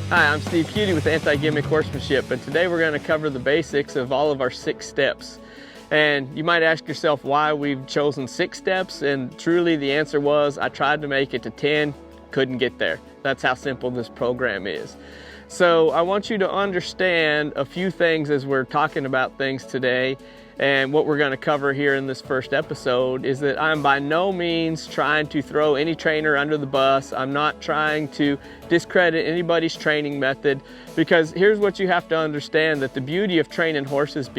Hi, I'm Steve Cutie with Anti-Gimmick Horsemanship, and today we're going to cover the basics of all of our 6 steps. And you might ask yourself why we've chosen 6 steps, and truly the answer was I tried to make it to 10, couldn't get there. That's how simple this program is. So I want you to understand a few things as we're talking about things today. And what we're going to cover here in this first episode is that I'm by no means trying to throw any trainer under the bus. I'm not trying to discredit anybody's training method, because here's what you have to understand, that the beauty of training horses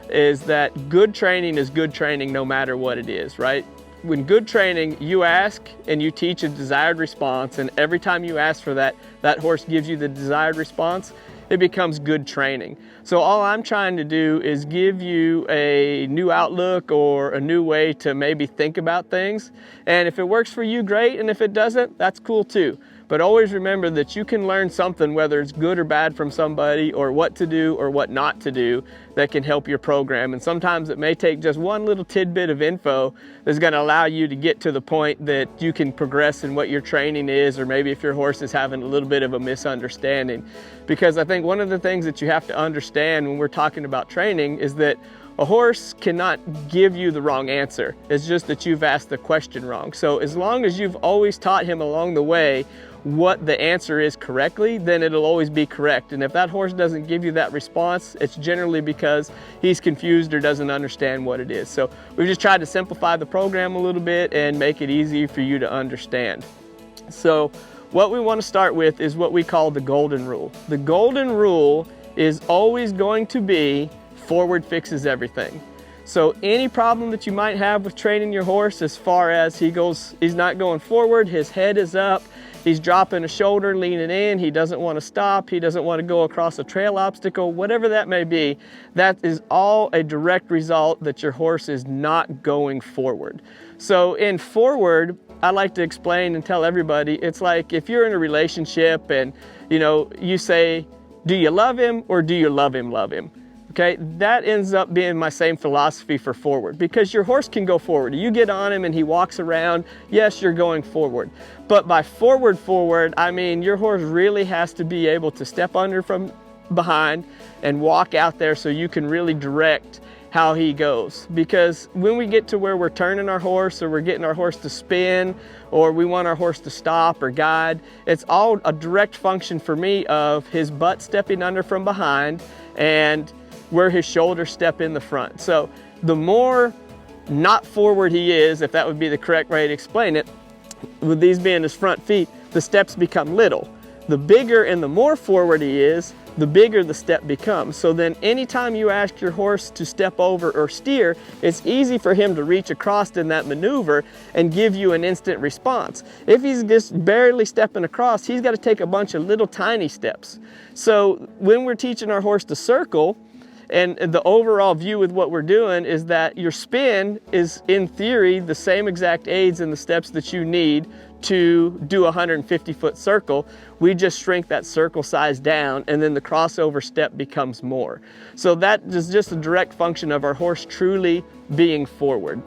is that good training is good training no matter what it is, right? When good training, you ask and you teach a desired response, and every time you ask for that, that horse gives you the desired response, it becomes good training. So all I'm trying to do is give you a new outlook or a new way to maybe think about things. And if it works for you, great. And if it doesn't, that's cool too. But always remember that you can learn something, whether it's good or bad, from somebody, or what to do or what not to do, that can help your program. And sometimes it may take just one little tidbit of info that's going to allow you to get to the point that you can progress in what your training is, or maybe if your horse is having a little bit of a misunderstanding. Because I think one of the things that you have to understand when we're talking about training is that a horse cannot give you the wrong answer. It's just that you've asked the question wrong. So as long as you've always taught him along the way what the answer is correctly, then it'll always be correct. And if that horse doesn't give you that response, it's generally because he's confused or doesn't understand what it is. So we've just tried to simplify the program a little bit and make it easy for you to understand. So what we want to start with is what we call the golden rule. The golden rule is always going to be forward fixes everything. So any problem that you might have with training your horse, as far as he's not going forward, his head is up, he's dropping a shoulder, leaning in, he doesn't want to stop, he doesn't want to go across a trail obstacle, whatever that may be, that is all a direct result that your horse is not going forward. So in forward, I like to explain and tell everybody, it's like if you're in a relationship and you say, do you love him or do you love him? Okay, that ends up being my same philosophy for forward, because your horse can go forward. You get on him and he walks around, yes, you're going forward. But by forward, I mean your horse really has to be able to step under from behind and walk out there so you can really direct how he goes. Because when we get to where we're turning our horse, or we're getting our horse to spin, or we want our horse to stop or guide, it's all a direct function for me of his butt stepping under from behind and where his shoulders step in the front. So the more not forward he is, if that would be the correct way to explain it, with these being his front feet, the steps become little. The bigger and the more forward he is, the bigger the step becomes. So then anytime you ask your horse to step over or steer, it's easy for him to reach across in that maneuver and give you an instant response. If he's just barely stepping across, he's got to take a bunch of little tiny steps. So when we're teaching our horse to circle, and the overall view with what we're doing is that your spin is, in theory, the same exact aids and the steps that you need to do a 150-foot circle. We just shrink that circle size down, and then the crossover step becomes more. So that is just a direct function of our horse truly being forward.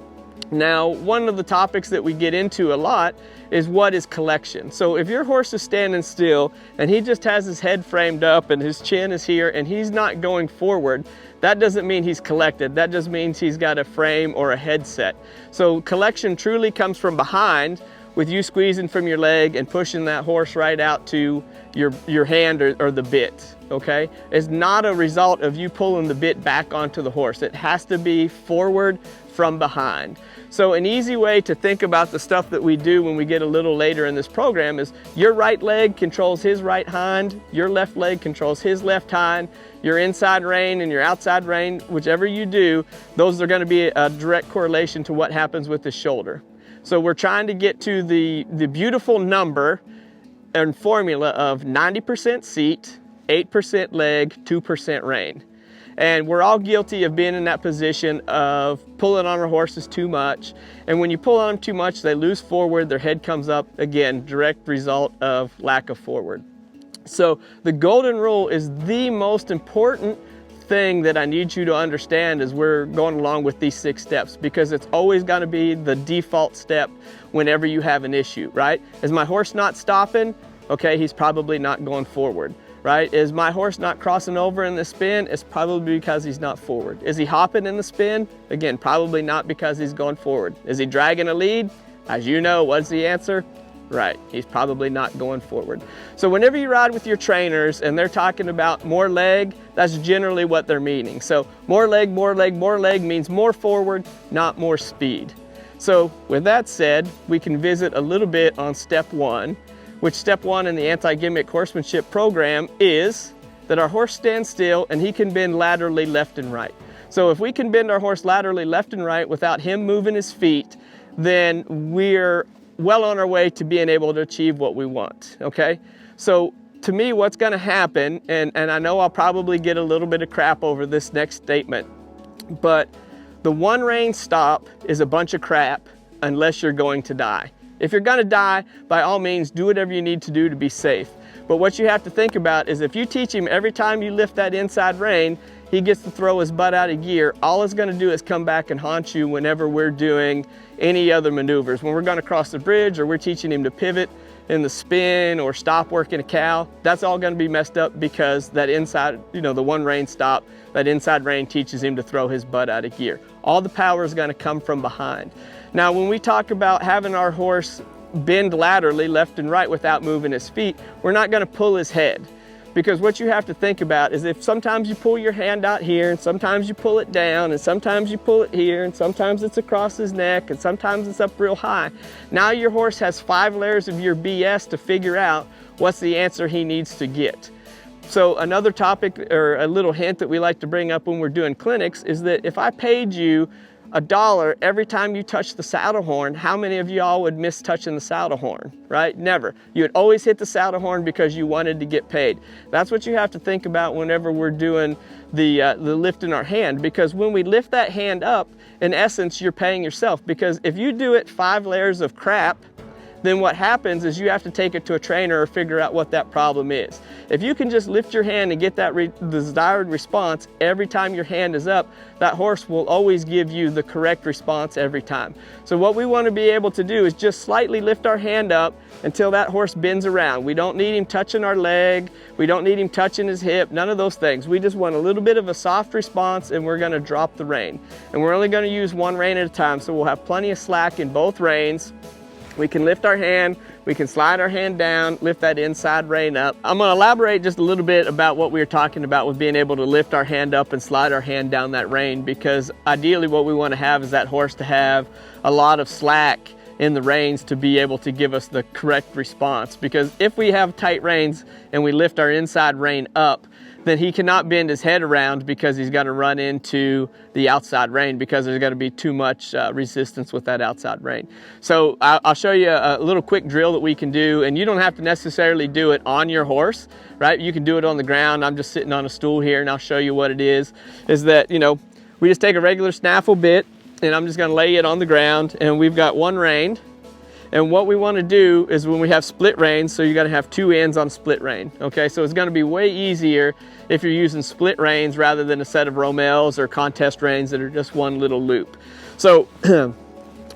Now, one of the topics that we get into a lot is what is collection. So if your horse is standing still and he just has his head framed up and his chin is here and he's not going forward, that doesn't mean he's collected. That just means he's got a frame or a headset. So collection truly comes from behind, with you squeezing from your leg and pushing that horse right out to your hand or the bit, okay? It's not a result of you pulling the bit back onto the horse. It has to be forward from behind. So an easy way to think about the stuff that we do when we get a little later in this program is your right leg controls his right hind, your left leg controls his left hind, your inside rein and your outside rein, whichever you do, those are going to be a direct correlation to what happens with the shoulder. So we're trying to get to the beautiful number and formula of 90% seat, 8% leg, 2% rein. And we're all guilty of being in that position of pulling on our horses too much. And when you pull on them too much, they lose forward, their head comes up. Again, direct result of lack of forward. So the golden rule is the most important thing that I need you to understand as we're going along with these 6 steps, because it's always going to be the default step whenever you have an issue, right? Is my horse not stopping? Okay, he's probably not going forward, right? Is my horse not crossing over in the spin? It's probably because he's not forward. Is he hopping in the spin? Again, probably not because he's going forward. Is he dragging a lead? As you know, what's the answer? Right, he's probably not going forward. So whenever you ride with your trainers and they're talking about more leg, that's generally what they're meaning. So more leg, more leg, more leg means more forward, not more speed. So with that said, we can visit a little bit on step one, which step one in the Anti-Gimmick Horsemanship program is that our horse stands still and he can bend laterally left and right. So if we can bend our horse laterally left and right without him moving his feet, then we're well on our way to being able to achieve what we want, okay? So to me, what's gonna happen, and I know I'll probably get a little bit of crap over this next statement, but the one rein stop is a bunch of crap unless you're going to die. If you're gonna die, by all means, do whatever you need to do to be safe. But what you have to think about is if you teach him every time you lift that inside rein, he gets to throw his butt out of gear, all it's gonna do is come back and haunt you whenever we're doing any other maneuvers. When we're gonna cross the bridge or we're teaching him to pivot in the spin or stop working a cow, that's all gonna be messed up because that inside, the one rein stop, that inside rein teaches him to throw his butt out of gear. All the power is gonna come from behind. Now, when we talk about having our horse bend laterally left and right without moving his feet, we're not gonna pull his head. Because what you have to think about is if sometimes you pull your hand out here and sometimes you pull it down and sometimes you pull it here and sometimes it's across his neck and sometimes it's up real high. Now your horse has 5 layers of your BS to figure out what's the answer he needs to get. So another topic or a little hint that we like to bring up when we're doing clinics is that if I paid you $1 every time you touch the saddle horn, how many of y'all would miss touching the saddle horn, right? Never. You would always hit the saddle horn because you wanted to get paid. That's what you have to think about whenever we're doing the lift in our hand, because when we lift that hand up, in essence, you're paying yourself, because if you do it 5 layers of crap, then what happens is you have to take it to a trainer or figure out what that problem is. If you can just lift your hand and get that desired response every time your hand is up, that horse will always give you the correct response every time. So what we want to be able to do is just slightly lift our hand up until that horse bends around. We don't need him touching our leg. We don't need him touching his hip, none of those things. We just want a little bit of a soft response and we're going to drop the rein. And we're only going to use one rein at a time, so we'll have plenty of slack in both reins. We can lift our hand, we can slide our hand down, lift that inside rein up. I'm gonna elaborate just a little bit about what we were talking about with being able to lift our hand up and slide our hand down that rein, because ideally what we wanna have is that horse to have a lot of slack in the reins to be able to give us the correct response. Because if we have tight reins and we lift our inside rein up, then he cannot bend his head around because he's going to run into the outside rein, because there's going to be too much resistance with that outside rein. So I'll show you a little quick drill that we can do, and you don't have to necessarily do it on your horse, right? You can do it on the ground. I'm just sitting on a stool here and I'll show you what it is that, we just take a regular snaffle bit and I'm just going to lay it on the ground, and we've got one rein. And what we want to do is when we have split reins, so you got to have 2 ends on split rein. Okay, so it's going to be way easier if you're using split reins rather than a set of Romel's or contest reins that are just one little loop. So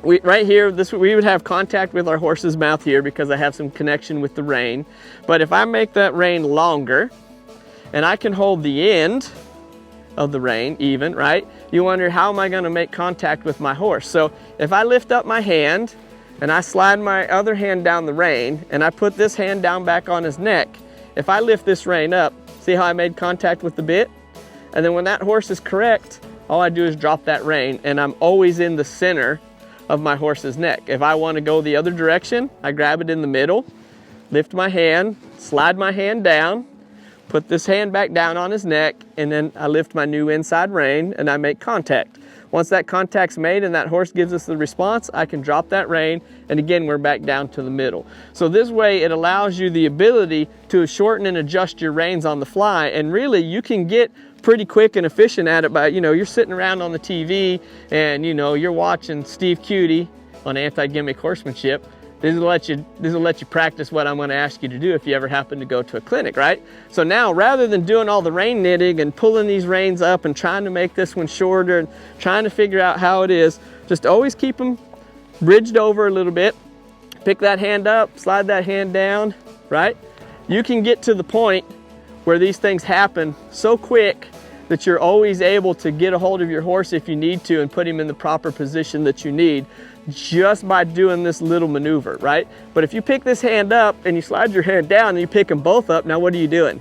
right here, we would have contact with our horse's mouth here because I have some connection with the rein. But if I make that rein longer and I can hold the end of the rein even, right? You wonder, how am I going to make contact with my horse? So if I lift up my hand and I slide my other hand down the rein and I put this hand down back on his neck, if I lift this rein up, see how I made contact with the bit? And then when that horse is correct, all I do is drop that rein and I'm always in the center of my horse's neck. If I want to go the other direction, I grab it in the middle, lift my hand, slide my hand down, put this hand back down on his neck, and then I lift my new inside rein and I make contact. Once that contact's made and that horse gives us the response, I can drop that rein, and again, we're back down to the middle. So this way, it allows you the ability to shorten and adjust your reins on the fly, and really, you can get pretty quick and efficient at it by, you're sitting around on the TV and, you're watching Steve Cutie on Anti-Gimmick Horsemanship. This will let you practice what I'm going to ask you to do if you ever happen to go to a clinic, right? So now, rather than doing all the rein knitting and pulling these reins up and trying to make this one shorter and trying to figure out how it is, just always keep them bridged over a little bit. Pick that hand up, slide that hand down, right? You can get to the point where these things happen so quick that you're always able to get a hold of your horse if you need to and put him in the proper position that you need just by doing this little maneuver, right? But if you pick this hand up and you slide your hand down and you pick them both up, now what are you doing,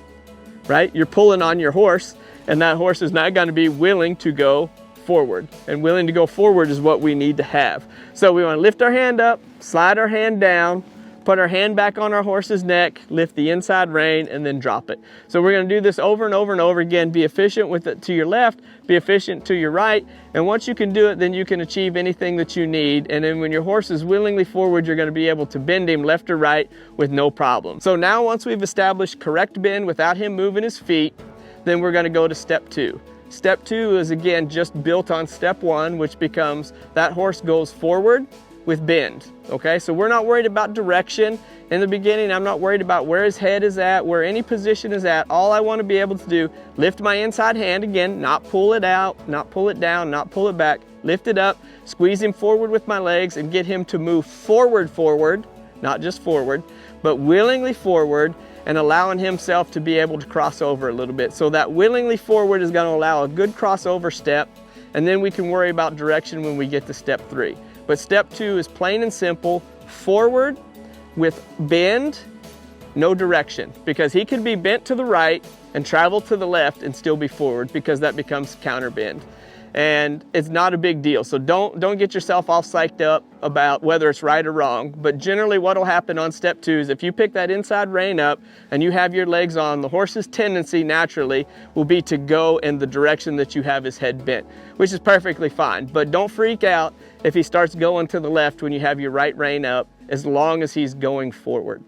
right? You're pulling on your horse, and that horse is not going to be willing to go forward. And willing to go forward is what we need to have. So we want to lift our hand up, slide our hand down, put our hand back on our horse's neck, lift the inside rein, and then drop it. So we're going to do this over and over and over again. Be efficient with it to your left, be efficient to your right, and once you can do it, then you can achieve anything that you need. And then when your horse is willingly forward, you're going to be able to bend him left or right with no problem. So now once we've established correct bend without him moving his feet, then we're going to go to step 2. Step 2 is again just built on step 1, which becomes that horse goes forward with bend. Okay, so we're not worried about direction in the beginning. I'm not worried about where his head is at, where any position is at. All I want to be able to do, lift my inside hand again, not pull it out, not pull it down, not pull it back, lift it up, squeeze him forward with my legs and get him to move forward, not just forward, but willingly forward, and allowing himself to be able to cross over a little bit. So that willingly forward is going to allow a good crossover step, and then we can worry about direction when we get to step 3. But step 2 is plain and simple, forward with bend, no direction, because he could be bent to the right and travel to the left and still be forward, because that becomes counter bend. And it's not a big deal. So don't get yourself all psyched up about whether it's right or wrong. But generally what will happen on step 2 is if you pick that inside rein up and you have your legs on, the horse's tendency naturally will be to go in the direction that you have his head bent, which is perfectly fine. But don't freak out if he starts going to the left when you have your right rein up, as long as he's going forward.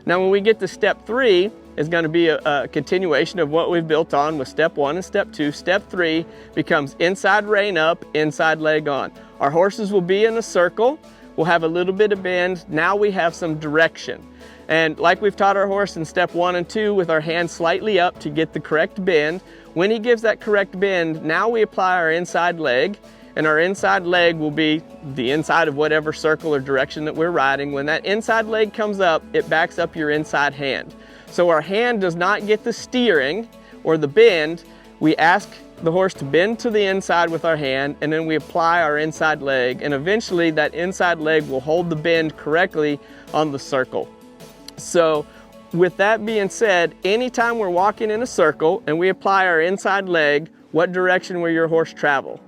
Now when we get to step 3, is going to be a continuation of what we've built on with step 1 and step 2. Step 3 becomes inside rein up, inside leg on. Our horses will be in a circle. We'll have a little bit of bend. Now we have some direction. And like we've taught our horse in step 1 and 2 with our hands slightly up to get the correct bend, when he gives that correct bend, now we apply our inside leg, and our inside leg will be the inside of whatever circle or direction that we're riding. When that inside leg comes up, it backs up your inside hand. So our hand does not get the steering or the bend. We ask the horse to bend to the inside with our hand, and then we apply our inside leg, and eventually that inside leg will hold the bend correctly on the circle. So with that being said, anytime we're walking in a circle and we apply our inside leg, what direction will your horse travel?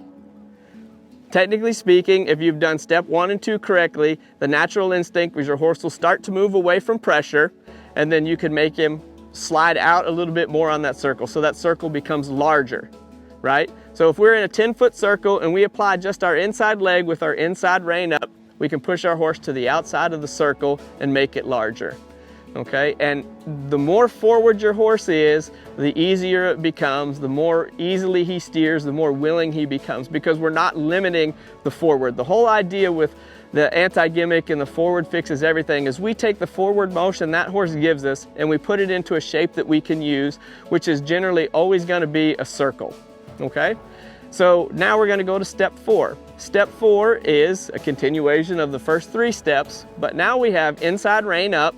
Technically speaking, if you've done step 1 and 2 correctly, the natural instinct was your horse will start to move away from pressure, and then you can make him slide out a little bit more on that circle, so that circle becomes larger, right? So if we're in a 10-foot circle and we apply just our inside leg with our inside rein up, we can push our horse to the outside of the circle and make it larger. Okay, and the more forward your horse is, the easier it becomes, the more easily he steers, the more willing he becomes, because we're not limiting the forward. The whole idea with the anti-gimmick and the forward fixes everything is we take the forward motion that horse gives us and we put it into a shape that we can use, which is generally always going to be a circle. Okay, so now we're going to go to step 4. Step 4 is a continuation of the first 3 steps, but now we have inside rein up,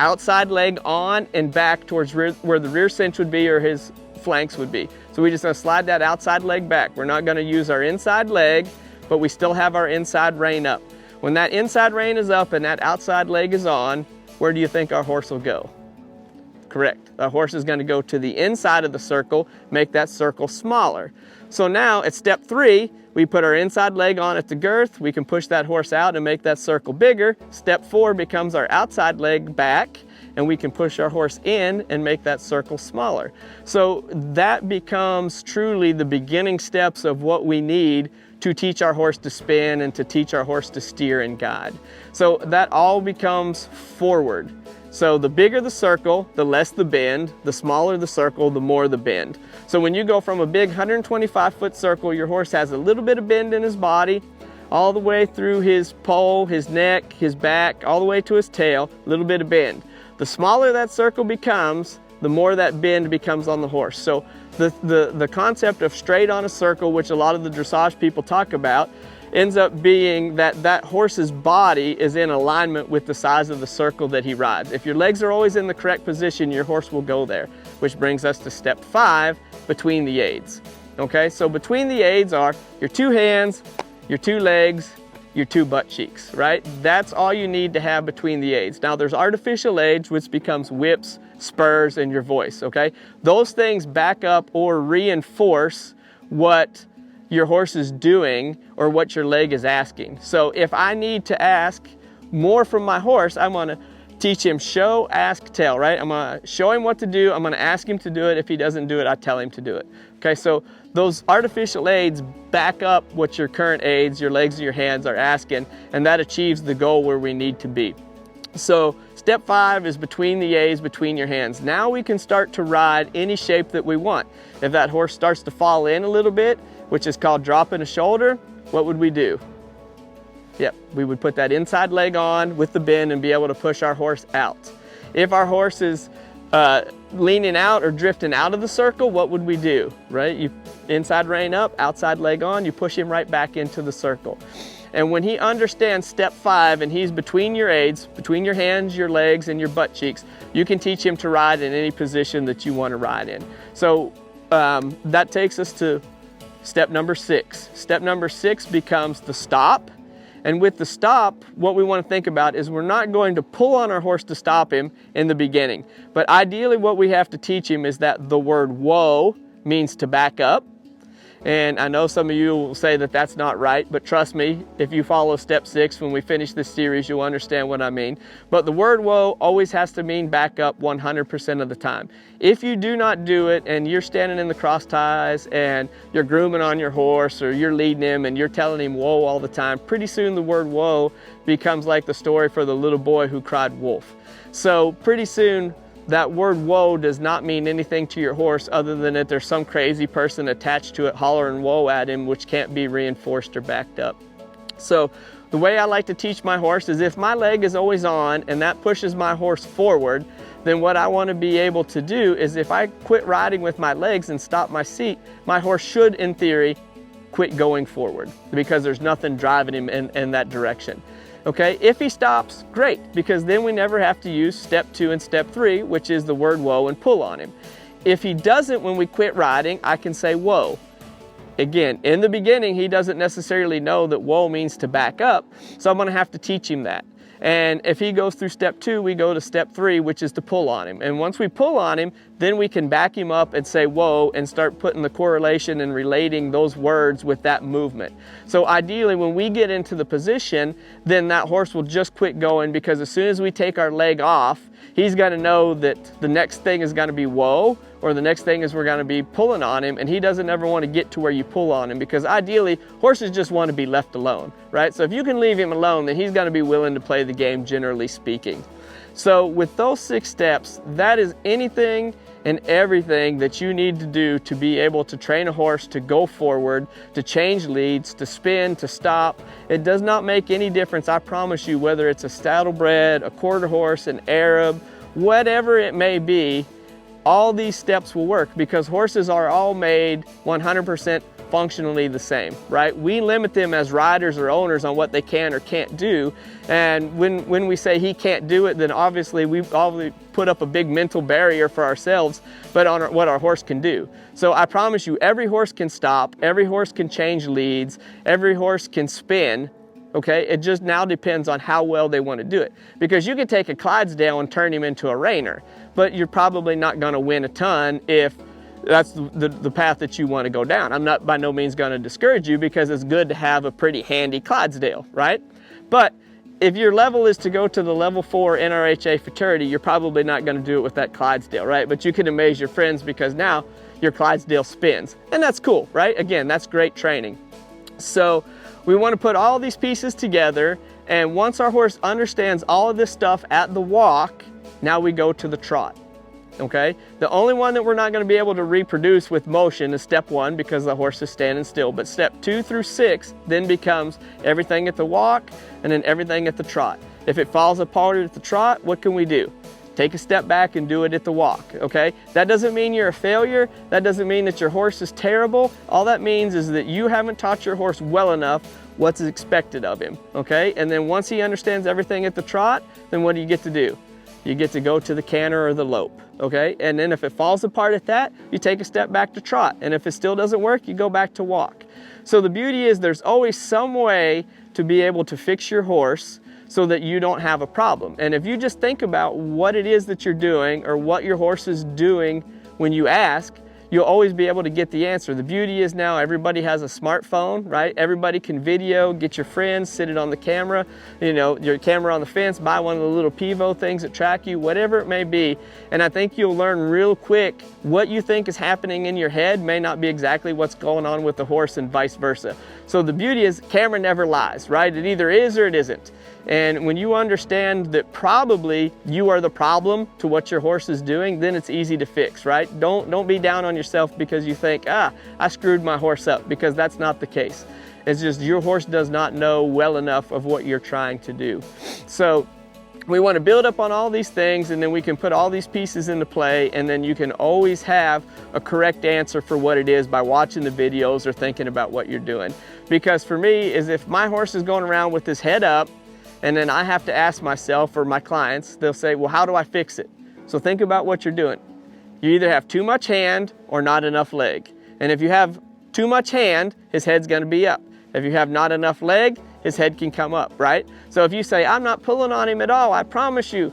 outside leg on and back towards where the rear cinch would be or his flanks would be. So we're just going to slide that outside leg back. We're not going to use our inside leg, but we still have our inside rein up. When that inside rein is up and that outside leg is on, where do you think our horse will go? Correct. Our horse is going to go to the inside of the circle, make that circle smaller. So now at step 3, we put our inside leg on at the girth, we can push that horse out and make that circle bigger. Step 4 becomes our outside leg back, and we can push our horse in and make that circle smaller. So that becomes truly the beginning steps of what we need to teach our horse to spin and to teach our horse to steer and guide. So that all becomes forward. So the bigger the circle, the less the bend. The smaller the circle, the more the bend. So when you go from a big 125-foot circle, your horse has a little bit of bend in his body, all the way through his poll, his neck, his back, all the way to his tail, a little bit of bend. The smaller that circle becomes, the more that bend becomes on the horse. So the concept of straight on a circle, which a lot of the dressage people talk about, ends up being that horse's body is in alignment with the size of the circle that he rides. If your legs are always in the correct position, your horse will go there, which brings us to step 5, between the aids. Okay, so between the aids are your 2 hands, your 2 legs, your 2 butt cheeks, right? That's all you need to have between the aids. Now there's artificial aids, which becomes whips, spurs, and your voice, okay? Those things back up or reinforce what your horse is doing or what your leg is asking. So if I need to ask more from my horse, I'm gonna teach him show, ask, tell, right? I'm gonna show him what to do, I'm gonna ask him to do it. If he doesn't do it, I tell him to do it. Okay, so those artificial aids back up what your current aids, your legs and your hands are asking, and that achieves the goal where we need to be. So step 5 is between the aids, between your hands. Now we can start to ride any shape that we want. If that horse starts to fall in a little bit, which is called dropping a shoulder, what would we do? Yep, we would put that inside leg on with the bend and be able to push our horse out. If our horse is leaning out or drifting out of the circle, what would we do, right? You inside rein up, outside leg on, you push him right back into the circle. And when he understands step 5 and he's between your aids, between your hands, your legs, and your butt cheeks, you can teach him to ride in any position that you want to ride in. So that takes us to step number 6. Step number 6 becomes the stop. And with the stop, what we want to think about is we're not going to pull on our horse to stop him in the beginning. But ideally what we have to teach him is that the word whoa means to back up. And I know some of you will say that that's not right, but trust me, if you follow step 6, when we finish this series, you'll understand what I mean. But the word whoa always has to mean back up 100% of the time. If you do not do it and you're standing in the cross ties and you're grooming on your horse or you're leading him and you're telling him whoa all the time, pretty soon the word whoa becomes like the story for the little boy who cried wolf. So pretty soon, that word whoa does not mean anything to your horse other than that there's some crazy person attached to it hollering whoa at him, which can't be reinforced or backed up. So the way I like to teach my horse is if my leg is always on and that pushes my horse forward, then what I want to be able to do is if I quit riding with my legs and stop my seat, my horse should, in theory, quit going forward because there's nothing driving him in that direction. Okay, if he stops, great, because then we never have to use step 2 and step 3, which is the word whoa and pull on him. If he doesn't when we quit riding, I can say whoa. Again, in the beginning, he doesn't necessarily know that whoa means to back up, so I'm gonna have to teach him that. And if he goes through step 2, we go to step 3, which is to pull on him. And once we pull on him, then we can back him up and say whoa and start putting the correlation and relating those words with that movement. So ideally, when we get into the position, then that horse will just quit going because as soon as we take our leg off, he's gonna know that the next thing is gonna be whoa, or the next thing is we're gonna be pulling on him, and he doesn't ever wanna get to where you pull on him because ideally, horses just wanna be left alone, right? So if you can leave him alone, then he's gonna be willing to play the game, generally speaking. So with those 6 steps, that is anything and everything that you need to do to be able to train a horse to go forward, to change leads, to spin, to stop. It does not make any difference, I promise you, whether it's a saddlebred, a quarter horse, an Arab, whatever it may be, all these steps will work because horses are all made 100% functionally the same, right? We limit them as riders or owners on what they can or can't do. And when we say he can't do it, then obviously we put up a big mental barrier for ourselves, but on what our horse can do. So I promise you, every horse can stop, every horse can change leads, every horse can spin. Okay, it just now depends on how well they want to do it. Because you can take a Clydesdale and turn him into a reiner, but you're probably not going to win a ton if that's the path that you want to go down. I'm not by no means going to discourage you because it's good to have a pretty handy Clydesdale, right? But if your level is to go to the level 4 NRHA fraternity, you're probably not going to do it with that Clydesdale, right? But you can amaze your friends because now your Clydesdale spins, and that's cool, right? Again, that's great training. So we want to put all these pieces together, and once our horse understands all of this stuff at the walk, now we go to the trot. Okay, the only one that we're not going to be able to reproduce with motion is step 1 because the horse is standing still, but step 2 through 6 then becomes everything at the walk and then everything at the trot. If it falls apart at the trot, what can we do? take a step back and do it at the walk, okay? That doesn't mean you're a failure. That doesn't mean that your horse is terrible. All that means is that you haven't taught your horse well enough what's expected of him, okay? And then once he understands everything at the trot, then what do you get to do? You get to go to the canter or the lope, okay? And then if it falls apart at that, you take a step back to trot. And if it still doesn't work, you go back to walk. So the beauty is there's always some way to be able to fix your horse so that you don't have a problem. And if you just think about what it is that you're doing or what your horse is doing when you ask, you'll always be able to get the answer. The beauty is now everybody has a smartphone, right? Everybody can video, get your friends, sit it on the camera, you know, your camera on the fence, buy one of the little Pivo things that track you, whatever it may be. And I think you'll learn real quick what you think is happening in your head may not be exactly what's going on with the horse and vice versa. So the beauty is camera never lies, right? It either is or it isn't. And when you understand that probably you are the problem to what your horse is doing, then it's easy to fix, right? Don't be down on yourself because you think, I screwed my horse up, because that's not the case. It's just your horse does not know well enough of what you're trying to do. So we want to build up on all these things, and then we can put all these pieces into play, and then you can always have a correct answer for what it is by watching the videos or thinking about what you're doing. Because for me, is if my horse is going around with his head up, and then I have to ask myself or my clients, they'll say, well, how do I fix it? So think about what you're doing. You either have too much hand or not enough leg. And if you have too much hand, his head's gonna be up. If you have not enough leg, his head can come up, right? So if you say, I'm not pulling on him at all, I promise you,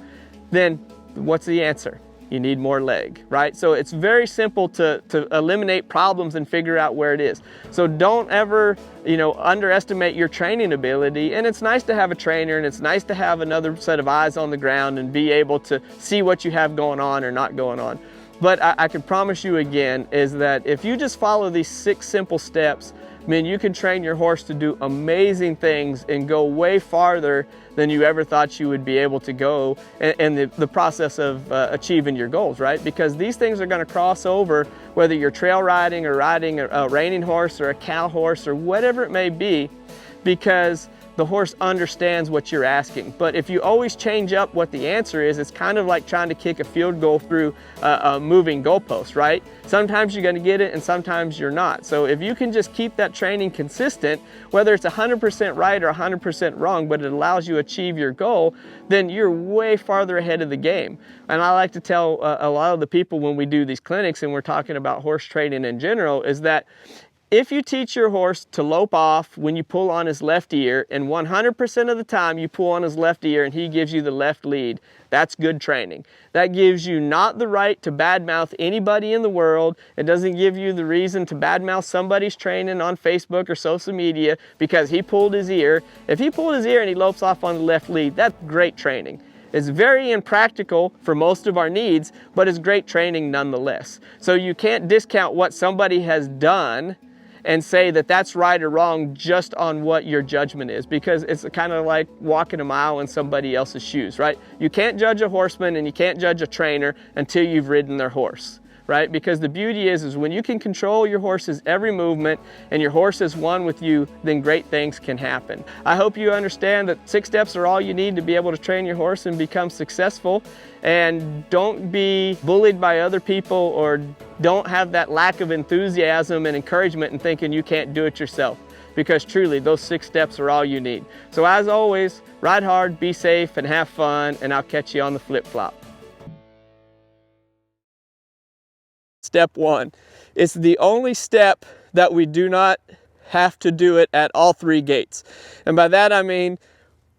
then what's the answer? You need more leg, right? So it's very simple to eliminate problems and figure out where it is. So don't ever, underestimate your training ability. And it's nice to have a trainer, and it's nice to have another set of eyes on the ground and be able to see what you have going on or not going on. But I can promise you again is that if you just follow these 6 simple steps, you can train your horse to do amazing things and go way farther than you ever thought you would be able to go in the process of achieving your goals, right? Because these things are going to cross over whether you're trail riding or riding a reining horse or a cow horse or whatever it may be, because the horse understands what you're asking. But if you always change up what the answer is, it's kind of like trying to kick a field goal through a moving goalpost, right? Sometimes you're going to get it and sometimes you're not. So if you can just keep that training consistent, whether it's 100% right or 100% wrong, but it allows you to achieve your goal, then you're way farther ahead of the game. And I like to tell a lot of the people when we do these clinics and we're talking about horse training in general is that if you teach your horse to lope off when you pull on his left ear, and 100% of the time you pull on his left ear and he gives you the left lead, that's good training. That gives you not the right to badmouth anybody in the world. It doesn't give you the reason to badmouth somebody's training on Facebook or social media because he pulled his ear. If he pulled his ear and he lopes off on the left lead, that's great training. It's very impractical for most of our needs, but it's great training nonetheless. So you can't discount what somebody has done and say that that's right or wrong just on what your judgment is, because it's kind of like walking a mile in somebody else's shoes, right? You can't judge a horseman and you can't judge a trainer until you've ridden their horse, right? Because the beauty is when you can control your horse's every movement and your horse is one with you, then great things can happen. I hope you understand that 6 steps are all you need to be able to train your horse and become successful. And don't be bullied by other people or don't have that lack of enthusiasm and encouragement and thinking you can't do it yourself, because truly those 6 steps are all you need. So as always, ride hard, be safe, and have fun, and I'll catch you on the flip-flop. Step 1. It's the only step that we do not have to do it at all 3 gaits. And by that I mean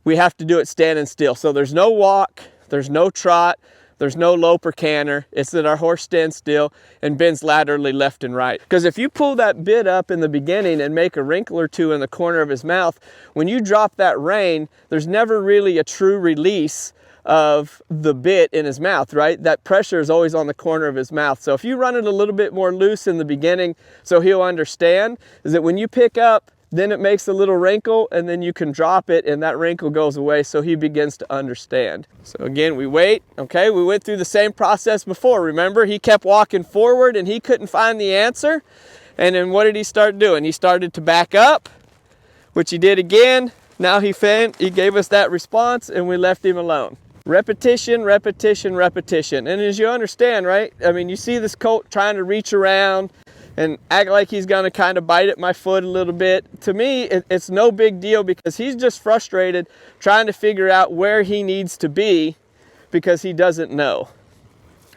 we have to do it standing still. So there's no walk, there's no trot, there's no lope or canter. It's that our horse stands still and bends laterally left and right. Because if you pull that bit up in the beginning and make a wrinkle or 2 in the corner of his mouth, when you drop that rein, there's never really a true release of the bit in his mouth, right? That pressure is always on the corner of his mouth. So if you run it a little bit more loose in the beginning so he'll understand, is that when you pick up, then it makes a little wrinkle and then you can drop it and that wrinkle goes away so he begins to understand. So again, we wait, okay? We went through the same process before, remember? He kept walking forward and he couldn't find the answer. And then what did he start doing? He started to back up, which he did again. Now he gave us that response and we left him alone. Repetition, repetition, repetition. And as you understand, right? I mean, you see this colt trying to reach around and act like he's gonna kind of bite at my foot a little bit. To me, it's no big deal because he's just frustrated trying to figure out where he needs to be because he doesn't know.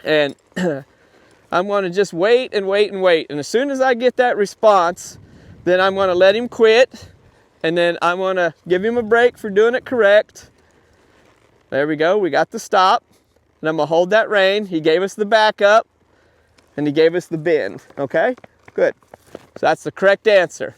And I'm gonna just wait and wait and wait. And as soon as I get that response, then I'm gonna let him quit, and then I'm gonna give him a break for doing it correct. There we go, we got the stop. And I'm gonna hold that rein. He gave us the backup and he gave us the bend, okay? Good, so that's the correct answer.